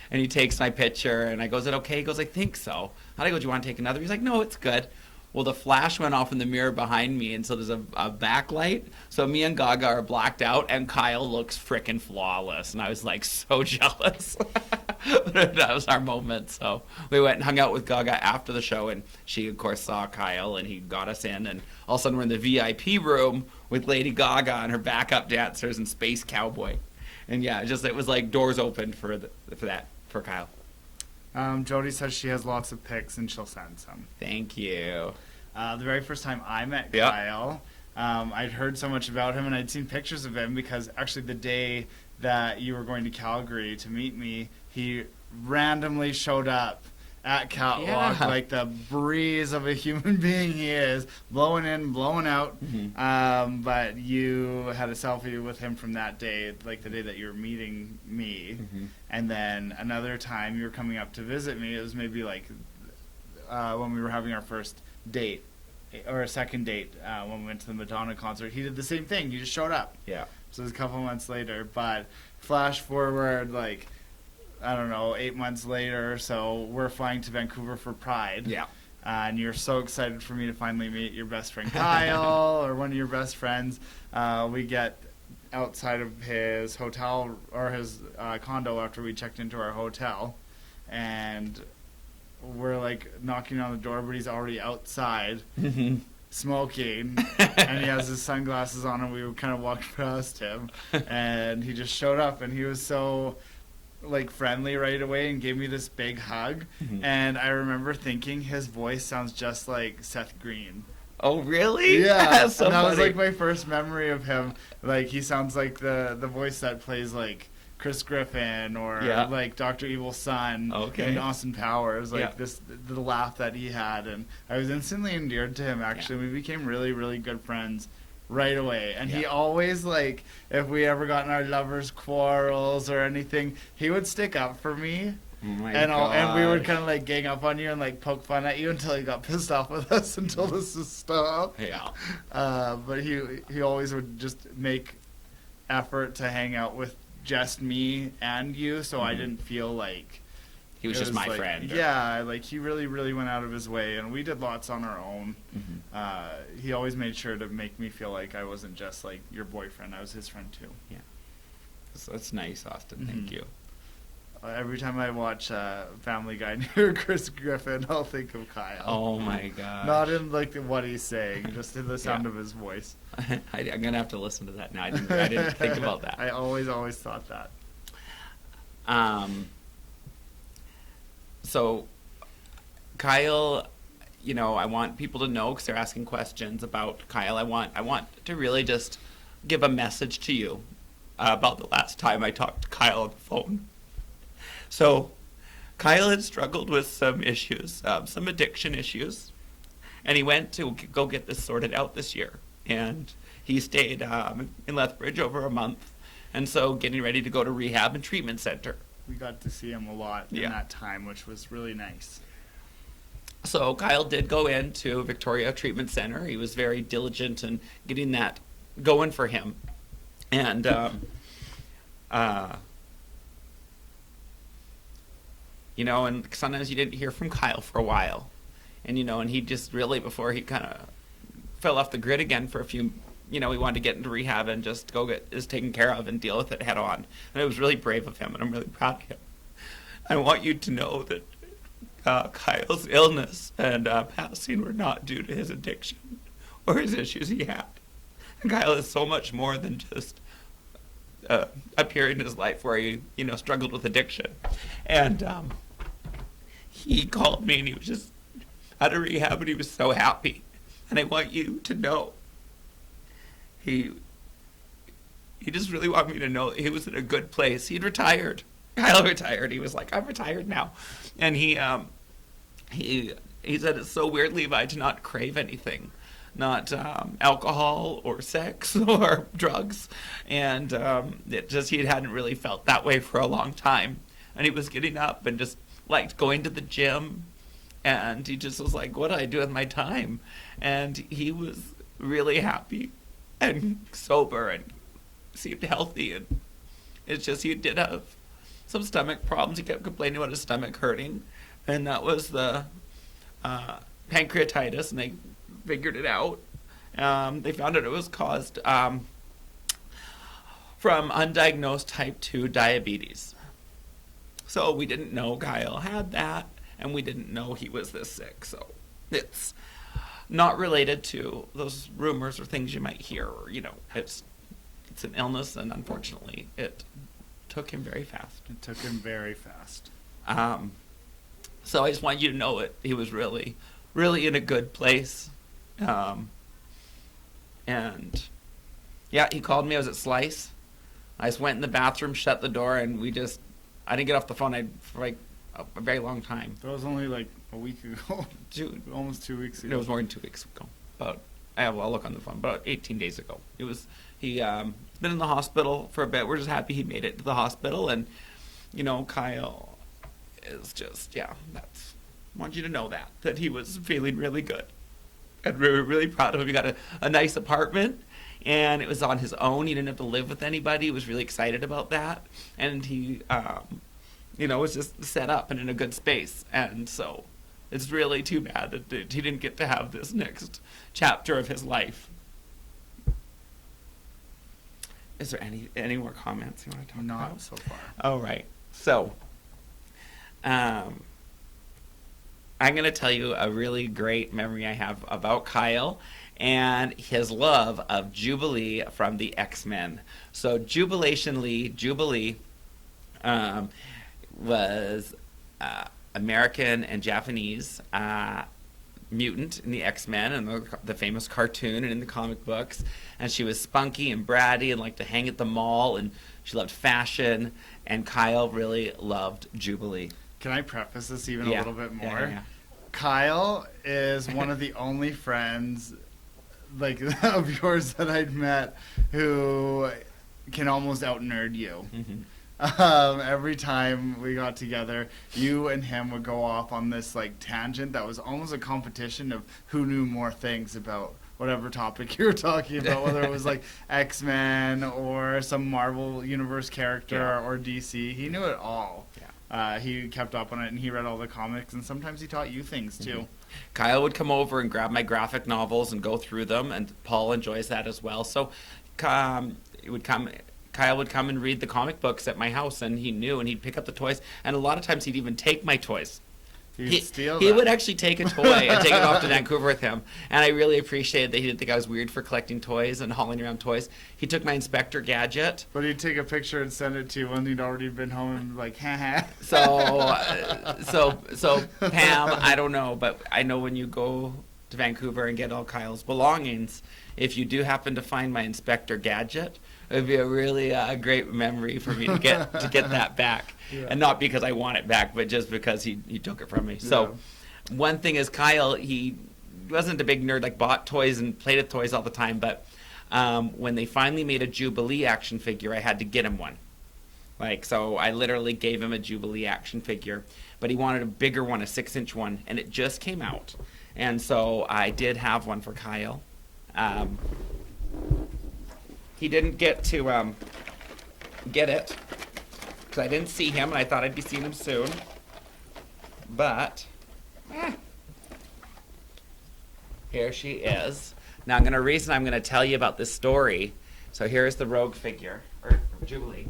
And he takes my picture, and I go, is it okay? He goes, I think so. And I go, do you want to take another? He's like, no, it's good. Well, the flash went off in the mirror behind me, and so there's a backlight. So me and Gaga are blacked out, and Kyle looks frickin' flawless. And I was like so jealous. That was our moment. So we went and hung out with Gaga after the show, and she, of course, saw Kyle, and he got us in. And all of a sudden, we're in the VIP room with Lady Gaga and her backup dancers and Space Cowboy. And yeah, it was like doors opened for Kyle. Jody says she has lots of pics and she'll send some. Thank you. The very first time I met Yep. Kyle, I'd heard so much about him and I'd seen pictures of him because actually the day that you were going to Calgary to meet me, he randomly showed up at Catwalk, like the breeze of a human being he is, blowing in, blowing out. Mm-hmm. But you had a selfie with him from that day, like the day that you were meeting me. Mm-hmm. And then another time you were coming up to visit me, it was maybe like when we were having our first date, or a second date, when we went to the Madonna concert. He did the same thing, he just showed up. Yeah. So it was a couple months later, but flash forward, like, I don't know, 8 months later or so, we're flying to Vancouver for Pride. Yeah. And you're so excited for me to finally meet your best friend Kyle or one of your best friends. We get outside of his hotel or his condo after we checked into our hotel. And we're like knocking on the door, but he's already outside smoking. And he has his sunglasses on, and we were kind of walking past him. And he just showed up, and he was so like friendly right away and gave me this big hug. And I remember thinking his voice sounds just like Seth Green. Oh, really? Yeah. That's so and that funny. was like my first memory of him. Like he sounds like the voice that plays like Chris Griffin or like Dr. Evil's son in Austin Powers. Like the laugh that he had, and I was instantly endeared to him. Actually, we became really, really good friends right away. And he always, like, if we ever got in our lovers' quarrels or anything, he would stick up for me. And we would kind of like gang up on you and like poke fun at you until he got pissed off with us and told us to stop. Yeah. But he always would just make effort to hang out with just me and you, so I didn't feel like he was just my like, friend. Yeah, like he really, really went out of his way, and we did lots on our own. He always made sure to make me feel like I wasn't just like your boyfriend, I was his friend too. Yeah. So that's nice, Austin. Thank you. Every time I watch Family Guy near Chris Griffin, I'll think of Kyle. Oh my god. Not in like what he's saying, just in the sound of his voice. I'm gonna have to listen to that now. I didn't think about that. I always thought that. So, Kyle, you know, I want people to know because they're asking questions about Kyle. I want to really just give a message to you about the last time I talked to Kyle on the phone. So, Kyle had struggled with some issues, some addiction issues, and he went to go get this sorted out this year. And he stayed in Lethbridge over a month, and so getting ready to go to rehab and treatment center. We got to see him a lot in that time, which was really nice. So Kyle did go into Victoria Treatment Center. He was very diligent in getting that going for him. And you know, and sometimes you didn't hear from Kyle for a while. And, you know, and he just really, before he kind of fell off the grid again for a few, you know, he wanted to get into rehab and just go get this taken care of and deal with it head on. And it was really brave of him, and I'm really proud of him. I want you to know that Kyle's illness and passing were not due to his addiction or his issues he had. Kyle is so much more than just a period in his life where he, you know, struggled with addiction. And he called me, and he was just out of rehab, and he was so happy. And I want you to know, he just really wanted me to know that he was in a good place. He'd retired. Kyle retired. He was like, I'm retired now. And he said it's so weird, Levi, to not crave anything. Not alcohol or sex or drugs. And it just, he hadn't really felt that way for a long time. And he was getting up and just liked going to the gym. And he just was like, what do I do with my time? And he was really happy and sober and seemed healthy. And it's just, he did have some stomach problems. He kept complaining about his stomach hurting. And that was the pancreatitis, and they figured it out. They found out it was caused from undiagnosed type 2 diabetes. So we didn't know Kyle had that, and we didn't know he was this sick. So it's not related to those rumors or things you might hear. Or, it's an illness, and unfortunately, it took him very fast. It took him very fast. So I just want you to know it. He was really, really in a good place. And yeah, he called me. I was at Slice. I just went in the bathroom, shut the door, and I didn't get off the phone for like a very long time. That was only like a week ago. Almost 2 weeks ago. It was more than 2 weeks ago. I'll look on the phone. About 18 days ago. He's been in the hospital for a bit. We're just happy he made it to the hospital. And, Kyle is just, I want you to know that he was feeling really good. And we were really proud of him. He got a nice apartment, and it was on his own. He didn't have to live with anybody. He was really excited about that. And he, was just set up and in a good space. And so it's really too bad that he didn't get to have this next chapter of his life. Is there any more comments you want to talk about? Not so far. All right. So, I'm going to tell you a really great memory I have about Kyle and his love of Jubilee from the X-Men. So Jubilee was American and Japanese mutant in the X-Men and the famous cartoon and in the comic books. And she was spunky and bratty and liked to hang at the mall, and she loved fashion. And Kyle really loved Jubilee. Can I preface this even a little bit more? Yeah. Kyle is one of the only friends of yours that I'd met who can almost out-nerd you. Mm-hmm. Every time we got together, you and him would go off on this tangent that was almost a competition of who knew more things about whatever topic you were talking about, whether it was X-Men or some Marvel Universe character or DC. He knew it all. Yeah. He kept up on it, and he read all the comics, and sometimes he taught you things too. Mm-hmm. Kyle would come over and grab my graphic novels and go through them, and Paul enjoys that as well. So Kyle would come and read the comic books at my house, and he knew, and he'd pick up the toys, and a lot of times he'd even take my toys. He would actually take a toy and take it off to Vancouver with him, and I really appreciated that he didn't think I was weird for collecting toys and hauling around toys. He took my Inspector Gadget. But he'd take a picture and send it to you when he'd already been home and be like, ha. So Pam, I don't know, but I know when you go to Vancouver and get all Kyle's belongings, if you do happen to find my Inspector Gadget, it would be a really great memory for me to get that back. Yeah. And not because I want it back, but just because he took it from me. So one thing is Kyle, he wasn't a big nerd, bought toys and played with toys all the time, but when they finally made a Jubilee action figure, I had to get him one. So I literally gave him a Jubilee action figure, but he wanted a bigger one, a 6-inch one, and it just came out. And so I did have one for Kyle. He didn't get to get it because I didn't see him, and I thought I'd be seeing him soon. But here she is. Now I'm going to tell you about this story. So here's the Rogue figure, or Jubilee.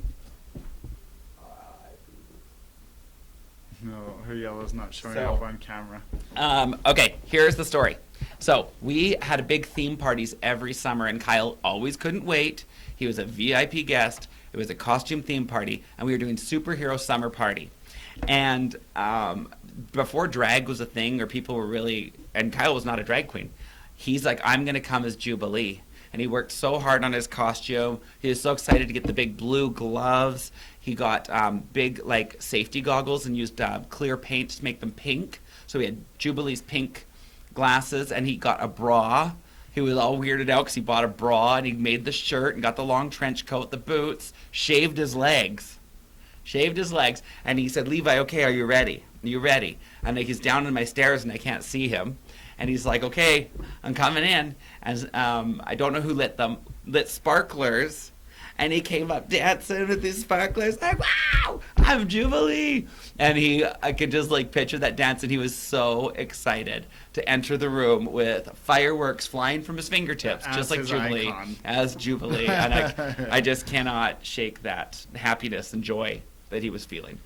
No, her yellow's not showing up on camera. Okay, here's the story. So we had big theme parties every summer, and Kyle always couldn't wait. He was a VIP guest. It was a costume theme party, and we were doing superhero summer party. And before drag was a thing, or people were really, and Kyle was not a drag queen, he's like, I'm going to come as Jubilee. And he worked so hard on his costume. He was so excited to get the big blue gloves. He got big safety goggles and used clear paint to make them pink. So he had Jubilee's pink glasses, and he got a bra. He was all weirded out because he bought a bra, and he made the shirt and got the long trench coat, the boots, shaved his legs. And he said, Levi, okay, are you ready? Are you ready? And he's down in my stairs, and I can't see him. And he's like, okay, I'm coming in. And I don't know who lit them. Lit sparklers. And he came up dancing with these sparklers, like, wow, I'm Jubilee. And I could just like picture that dance, and he was so excited to enter the room with fireworks flying from his fingertips, As just like his Jubilee, icon. as Jubilee. And I just cannot shake that happiness and joy that he was feeling.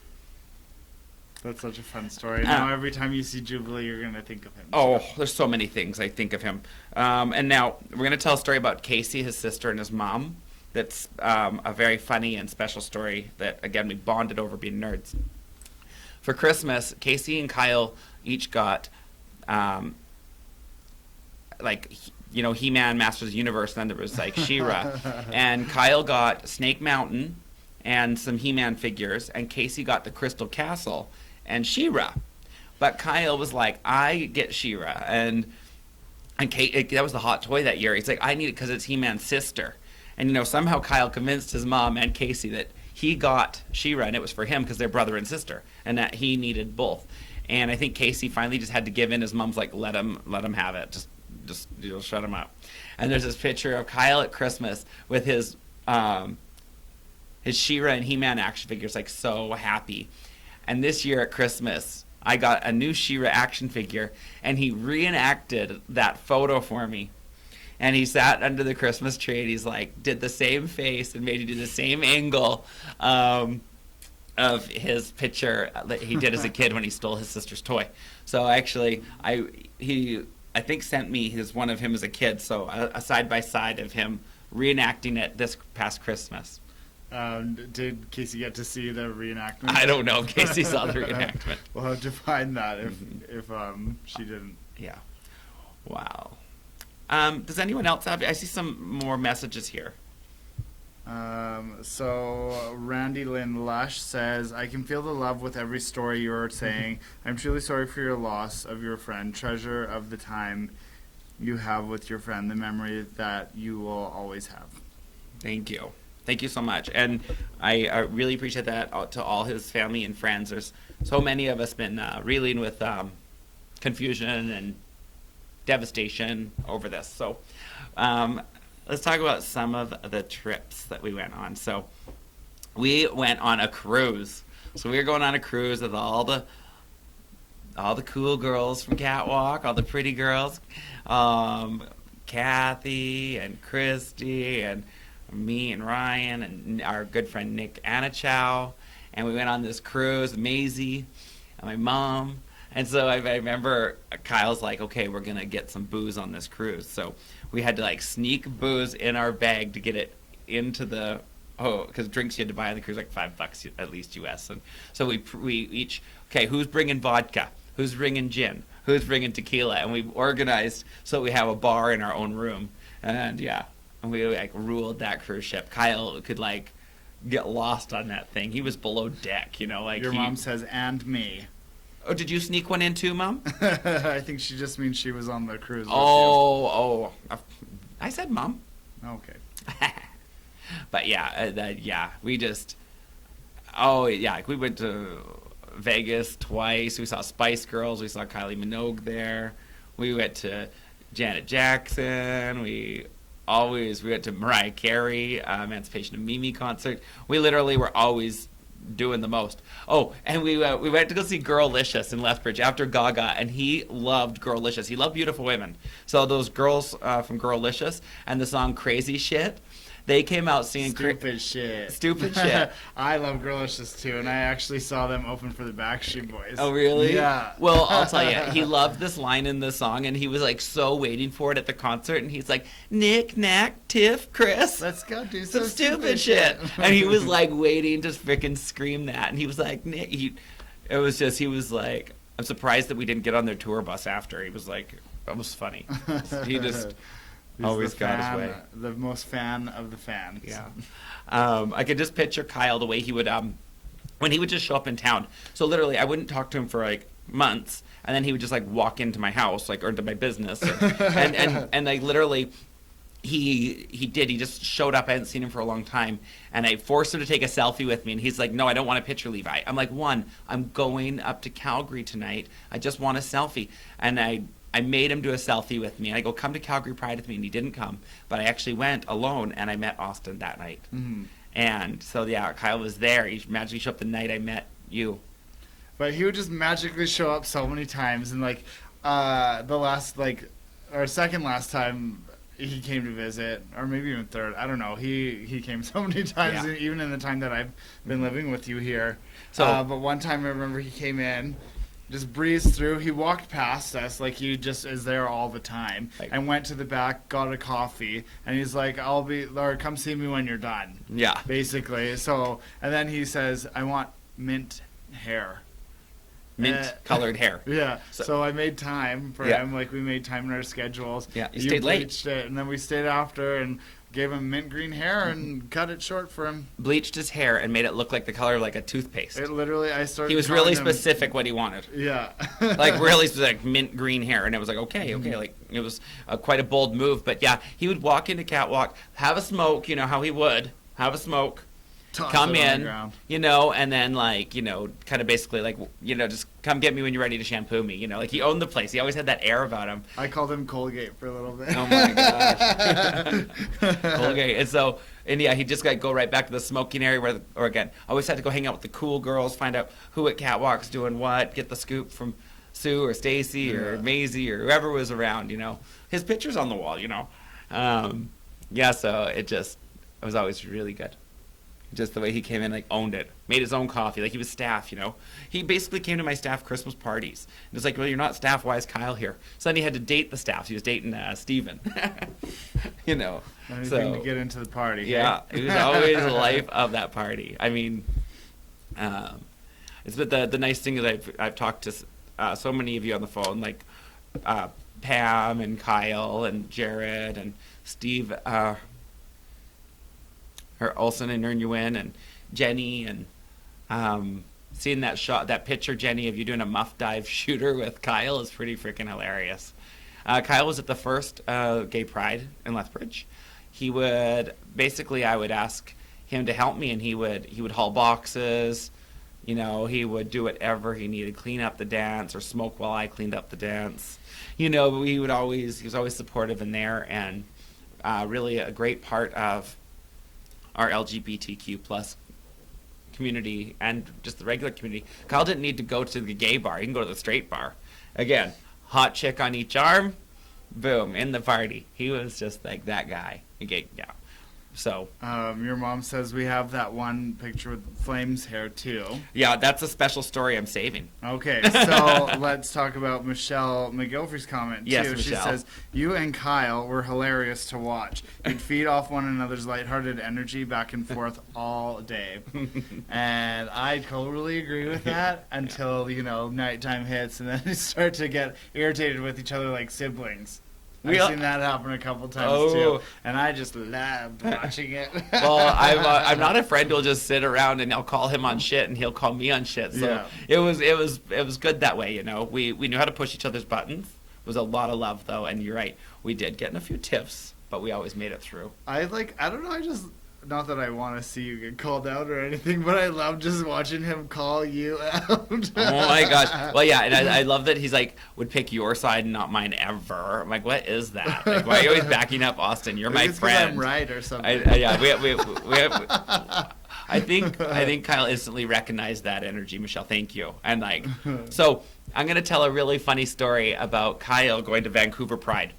That's such a fun story. Now every time you see Jubilee, you're going to think of him. Oh, there's so many things I think of him. And now we're going to tell a story about Casey, his sister, and his mom. That's a very funny and special story that, again, we bonded over being nerds. For Christmas, Casey and Kyle each got, He-Man, Masters of the Universe, and then there was, like, She-Ra. And Kyle got Snake Mountain and some He-Man figures, and Casey got the Crystal Castle and She-Ra. But Kyle was like, I get She-Ra. And that was the hot toy that year. He's like, I need it because it's He-Man's sister. And, somehow Kyle convinced his mom and Casey that he got She-Ra, and it was for him because they're brother and sister, and that he needed both. And I think Casey finally just had to give in. His mom's like, let him have it. Just shut him up. And there's this picture of Kyle at Christmas with his She-Ra and He-Man action figures, like, so happy. And this year at Christmas, I got a new She-Ra action figure, and he reenacted that photo for me. And he sat under the Christmas tree, and he's like, did the same face and made you do the same angle of his picture that he did as a kid when he stole his sister's toy. So actually, he think sent me one of him as a kid, so a side by side of him reenacting it this past Christmas. Did Casey get to see the reenactment? I don't know if Casey saw the reenactment. We'll have to find that if she didn't. Yeah. Wow. Does anyone else have? I see some more messages here. So Randy Lynn Lush says, I can feel the love with every story you're saying. I'm truly sorry for your loss of your friend. Treasure of the time you have with your friend, the memory that you will always have. Thank you. Thank you so much. And I really appreciate that to all his family and friends. There's so many of us been reeling with confusion and devastation over this. So let's talk about some of the trips that we went on. So we went on a cruise. So we were going on a cruise with all the cool girls from Catwalk, all the pretty girls, Kathy and Christy and me and Ryan and our good friend Nick Anachow. And we went on this cruise, Maisie and my mom. And so I remember Kyle's like, okay, we're going to get some booze on this cruise. So we had to like sneak booze in our bag to get it into the, because drinks you had to buy on the cruise like $5 at least US. And so we each, okay, who's bringing vodka? Who's bringing gin? Who's bringing tequila? And we organized so we have a bar in our own room. And yeah, and we like ruled that cruise ship. Kyle could like get lost on that thing. He was below deck, like your mom says, and me. Oh, did you sneak one in too, Mom? I think she just means she was on the cruise. I said Mom. Okay. But yeah, we just, we went to Vegas twice. We saw Spice Girls. We saw Kylie Minogue there. We went to Janet Jackson. We went to Mariah Carey, Emancipation of Mimi concert. We literally were always doing the most. Oh, and we went to go see Girlicious in Lethbridge after Gaga, and he loved Girlicious. He loved Beautiful Women. So those girls from Girlicious and the song Crazy Shit, they came out singing Stupid Shit. Stupid Shit. I love Girlicious too, and I actually saw them open for the Backstreet Boys. Oh, really? Yeah. Well, I'll tell you, he loved this line in the song, and he was like so waiting for it at the concert, and he's like, Nick, Nack, Tiff, Chris. Let's go do some stupid shit. And he was like waiting to freaking scream that, and he was like, Nick, he was like, I'm surprised that we didn't get on their tour bus after. He was like, that was funny. He just always got his way. The most fan of the fans. Yeah. I could just picture Kyle the way he would, when he would just show up in town. So literally, I wouldn't talk to him for like months, and then he would just like walk into my house, like, or into my business, and like literally, he just showed up. I hadn't seen him for a long time, and I forced him to take a selfie with me, and he's like, no, I don't want a picture, Levi. I'm like, I'm going up to Calgary tonight. I just want a selfie. And I I made him do a selfie with me. I go, come to Calgary Pride with me, and he didn't come. But I actually went alone, and I met Austin that night. Mm-hmm. And so, yeah, Kyle was there. He magically showed up the night I met you. But he would just magically show up so many times, and like the last or second last time he came to visit, or maybe even third, I don't know. He came so many times, even in the time that I've been living with you here. So, but one time I remember he came in, just breezed through. He walked past us like he just is there all the time, and went to the back, got a coffee, and he's like, come see me when you're done. Yeah. Basically. So, and then he says, I want mint hair. Mint-colored hair. Yeah. So I made time for him. Like, we made time in our schedules. Yeah, you stayed late. It, and then we stayed after and gave him mint green hair and cut it short for him. Bleached his hair and made it look like the color of like a toothpaste. It literally, he was really specific what he wanted. Yeah. Like, really specific, mint green hair. And it was like, okay. Like, it was quite a bold move. But, yeah, he would walk into Catwalk, have a smoke, you know how he would, have a smoke. Come in, and then, like, kind of basically, like, just come get me when you're ready to shampoo me, like, he owned the place. He always had that air about him. I called him Colgate for a little bit. Oh, my gosh. Colgate. And so, he'd just, like, go right back to the smoking area or again, always had to go hang out with the cool girls, find out who at Catwalk's doing what, get the scoop from Sue or Stacy or Maisie or whoever was around, His picture's on the wall, so it was always really good. Just the way he came in, like, owned it. Made his own coffee. Like, he was staff, He basically came to my staff Christmas parties. And it's like, well, you're not staff. Why is Kyle here? So then he had to date the staff. He was dating Steven. Anything to get into the party. Yeah. He was always the life of that party. I mean, but the nice thing is I've talked to so many of you on the phone, like Pam and Kyle and Jared and Steve, Olsen and Nguyen and Jenny, and seeing that picture, Jenny, of you doing a muff dive shooter with Kyle is pretty freaking hilarious. Kyle was at the first gay pride in Lethbridge. He would I would ask him to help me, and he would haul boxes. He would do whatever he needed, clean up the dance or smoke while I cleaned up the dance. He was always supportive in there, and really a great part of our LGBTQ plus community and just the regular community. Kyle didn't need to go to the gay bar. He can go to the straight bar. Again, hot chick on each arm, boom, in the party. He was just like that guy. So your mom says we have that one picture with Flame's hair too. Yeah, that's a special story I'm saving. Okay, so let's talk about Michelle McGilfrey's comment too. Yes, Michelle. She says, you and Kyle were hilarious to watch. You'd feed off one another's lighthearted energy back and forth all day. And I totally agree with that until, nighttime hits and then you start to get irritated with each other like siblings. I've seen that happen a couple times too, and I just love watching it. Well, I'm not a friend who'll just sit around and I'll call him on shit and he'll call me on shit. So it was good that way, We knew how to push each other's buttons. It was a lot of love though, and you're right, we did get in a few tiffs, but we always made it through. I don't know, I just. Not that I want to see you get called out or anything, but I love just watching him call you out. Oh my gosh. Well, yeah, and I love that he's like, would pick your side and not mine ever. I'm like, what is that? Like, why are you always backing up Austin? You're my friend. I'm right or something. I think Kyle instantly recognized that energy, Michelle. Thank you. And like, so I'm going to tell a really funny story about Kyle going to Vancouver Pride.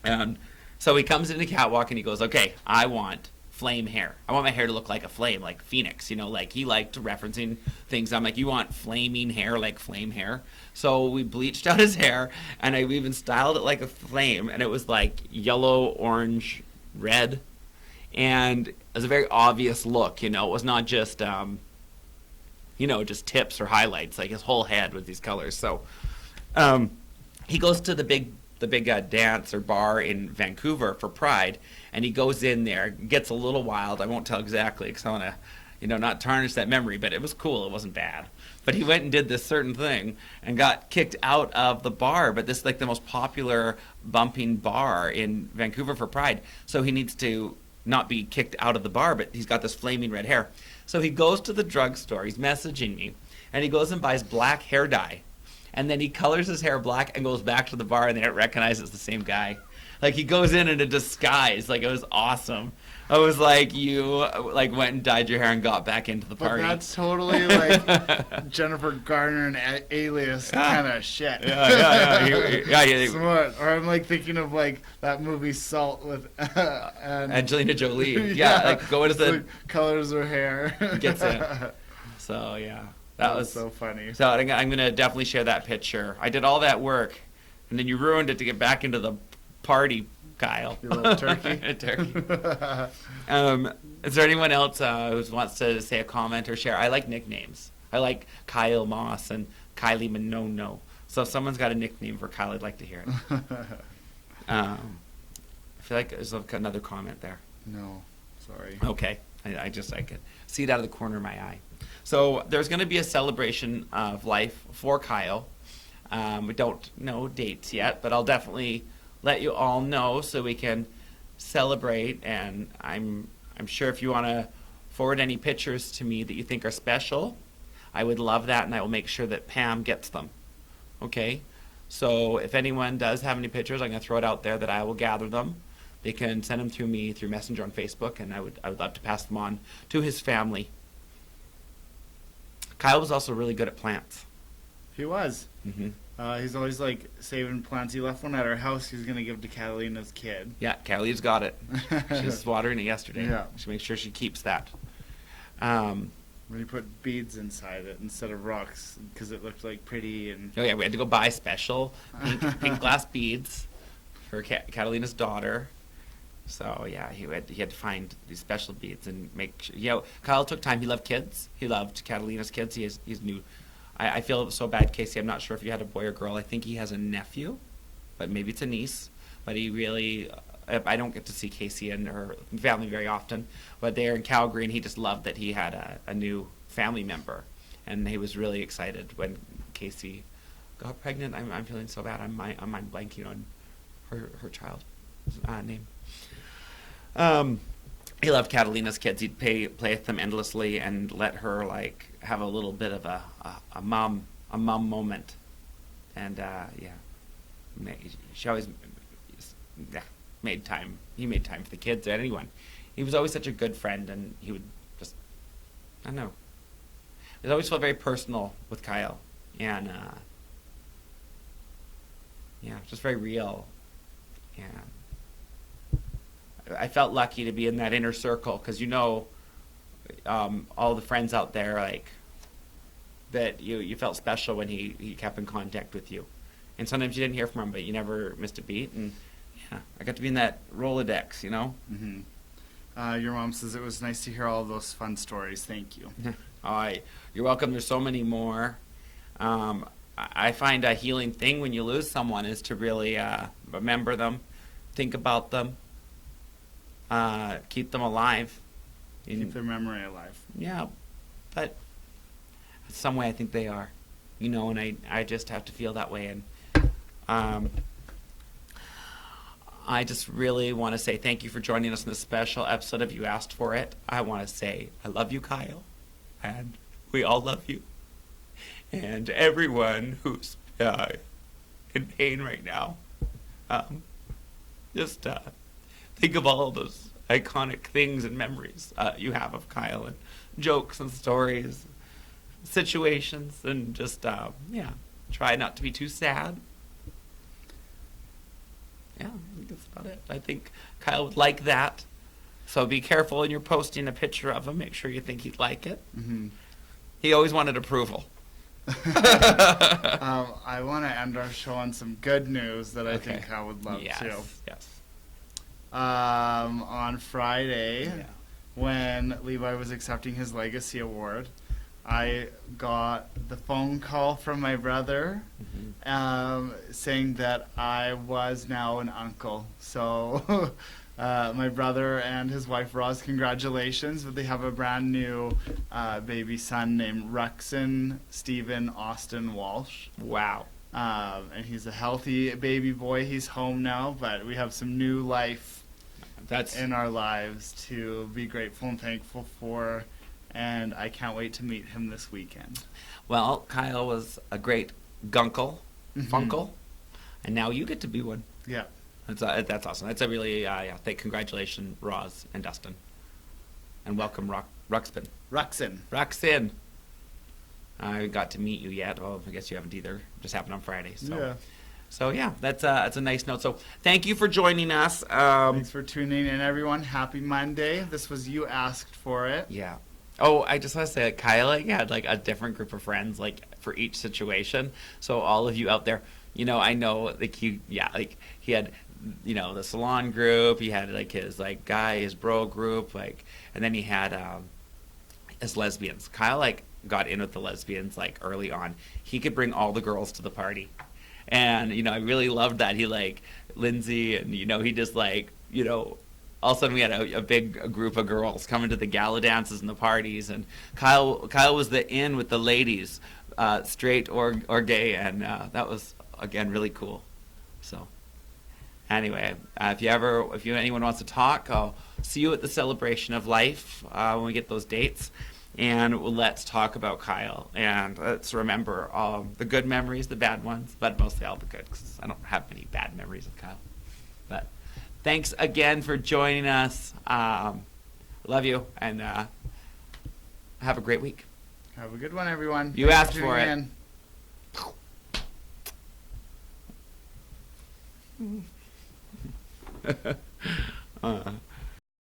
And so he comes into Catwalk and he goes, okay, I want flame hair. I want my hair to look like a flame, like Phoenix, like he liked referencing things. I'm like, you want flaming hair like flame hair? So we bleached out his hair, and I even styled it like a flame, and it was like yellow, orange, red, and it was a very obvious look, it was not just, just tips or highlights, like his whole head with these colors. So he goes to the big dance or bar in Vancouver for Pride, and he goes in there, gets a little wild. I won't tell exactly because I want to, not tarnish that memory, but it was cool. It wasn't bad. But he went and did this certain thing and got kicked out of the bar, but this is like the most popular bumping bar in Vancouver for Pride. So he needs to not be kicked out of the bar, but he's got this flaming red hair. So he goes to the drugstore. He's messaging me, and he goes and buys black hair dye. and then he colors his hair black and goes back to the bar, and they don't recognize it's the same guy. Like, he goes in a disguise. Like, it was awesome. I was like, you like went and dyed your hair and got back into the party. But that's totally like Jennifer Garner and Alias kind of shit. Yeah. Smart. Or I'm like thinking of like that movie Salt with and Angelina Jolie. Yeah, like go into the like colors her hair. Gets in. So yeah, that was so funny. So I'm gonna definitely share that picture. I did all that work, and then you ruined it to get back into the party, Kyle. You little turkey. A turkey. Is there anyone else who wants to say a comment or share? I like nicknames. I like Kyle Moss and Kylie Minono. So if someone's got a nickname for Kyle, I'd like to hear it. I feel like there's another comment there. No, sorry. Okay. I could see it out of the corner of my eye. So there's going to be a celebration of life for Kyle. We don't know dates yet, but I'll definitely let you all know so we can celebrate. And I'm sure if you want to forward any pictures to me that you think are special, I would love that, and I will make sure that Pam gets them. Okay? So if anyone does have any pictures, I'm going to throw it out there that I will gather them. They can send them through me through Messenger on Facebook, and I would love to pass them on to his family. Kyle was also really good at plants. He was. Mm-hmm. He's always like saving plants. He left one at our house. He's gonna give to Catalina's kid. Yeah, Callie's got it. She was watering it yesterday. Yeah. She makes sure she keeps that. When he put beads inside it instead of rocks because it looked like pretty and. Oh yeah, we had to go buy special pink glass beads for Catalina's daughter. So yeah, he had to find these special beads and make sure. Kyle took time. He loved kids. He loved Catalina's kids. He's new. I feel so bad, Casey. I'm not sure if you had a boy or girl. I think he has a nephew, but maybe it's a niece. But he really, I don't get to see Casey and her family very often. But they're in Calgary, and he just loved that he had a new family member, and he was really excited when Casey got pregnant. I'm feeling so bad. I'm mind blanking on her child's name. He loved Catalina's kids. He'd play with them endlessly and let her like have a little bit of a mom moment. And she always made time. He made time for the kids or anyone. He was always such a good friend, and he would just, I don't know. It always felt very personal with Kyle, and just very real. And I felt lucky to be in that inner circle because all the friends out there like that you felt special when he kept in contact with you, and sometimes you didn't hear from him, but you never missed a beat. And yeah, I got to be in that Rolodex, Mm-hmm. Your mom says it was nice to hear all those fun stories. Thank you. You're welcome. There's so many more. I find a healing thing when you lose someone is to really remember them, think about them. Keep them alive. Keep their memory alive. Yeah, but some way I think they are, and I just have to feel that way. And I just really want to say thank you for joining us in this special episode of You Asked For It. I want to say I love you, Kyle, and we all love you. And everyone who's in pain right now, just think of all of those iconic things and memories you have of Kyle, and jokes and stories, situations, and just, try not to be too sad. Yeah, I think that's about it. I think Kyle would like that. So be careful when you're posting a picture of him. Make sure you think he'd like it. Mm-hmm. He always wanted approval. I want to end our show on some good news that I think Kyle would love too. Yes. On Friday, when Levi was accepting his Legacy Award, I got the phone call from my brother saying that I was now an uncle. So my brother and his wife Roz, congratulations, but they have a brand new baby son named Ruxin Stephen Austin Walsh. Wow. And he's a healthy baby boy. He's home now, but we have some new life in our lives to be grateful and thankful for, and I can't wait to meet him this weekend. Well, Kyle was a great Gunkel, Funkel, and now you get to be one. Yeah. That's awesome. That's a really congratulations, Roz and Dustin, and welcome, Ruxpin. Ruxin. I got to meet you yet. Oh, I guess you haven't either. Just happened on Friday. So. Yeah. So yeah, that's a nice note. So thank you for joining us. Thanks for tuning in, everyone. Happy Monday. This was you asked for it. Yeah. Oh, I just want to say that Kyle had like a different group of friends like for each situation. So all of you out there, I know like he had the salon group. He had like his his bro group, and then he had his lesbians. Kyle got in with the lesbians early on. He could bring all the girls to the party. And, I really loved that. He Lindsay and, he just all of a sudden we had a big group of girls coming to the gala dances and the parties. And Kyle was the in with the ladies, straight or gay. And that was, again, really cool. So anyway, if anyone wants to talk, I'll see you at the Celebration of Life when we get those dates. And let's talk about Kyle. And let's remember the good memories, the bad ones, but mostly all the good, because I don't have many bad memories of Kyle. But thanks again for joining us. Love you, and have a great week. Have a good one, everyone. You asked for it.